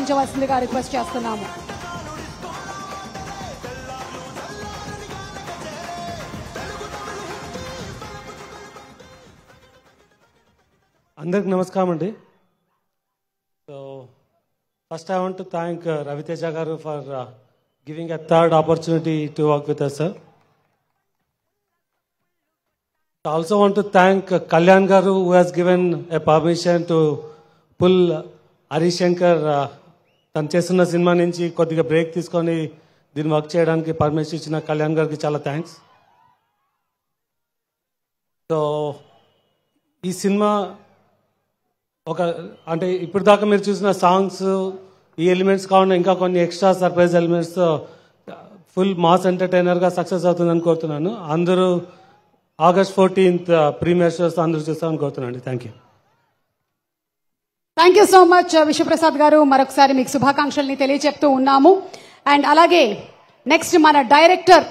ఆశీర్వదించవలసిందిగా request చేస్తున్నాము. అందరికి నమస్కారం అండి. So first I want to thank Raviteja గారు for giving a third opportunity to work with us, sir. I also want to thank Kalyan garu who has given a permission to pull Harish Shankar తను చేస్తున్న cinema నుంచి కొద్దిగా break తీసుకొని దీన్ని work చేయడానికి permission ఇచ్చిన కళ్యాణ్ గారికి చాలా థ్యాంక్స్. సో ఈ సినిమా అంటే ఇప్పుడు దాకా మీరు చూసిన సాంగ్స్ ఈ ఎలిమెంట్స్ కాకుండా ఇంకా కొన్ని extra surprise elements full mass ఎంటర్టైనర్గా సక్సెస్ అవుతుందని కోరుతున్నాను. అందరూ August 14th ప్రీమియర్ షోస్ అందరూ చూస్తామని కోరుతున్నాను. Thank you. Thank you so much Vishwaprasad గారు. మరొకసారి మీకు శుభాకాంక్షల్ని తెలియజెప్తూ ఉన్నాము. అండ్ అలాగే నెక్స్ట్ మన డైరెక్టర్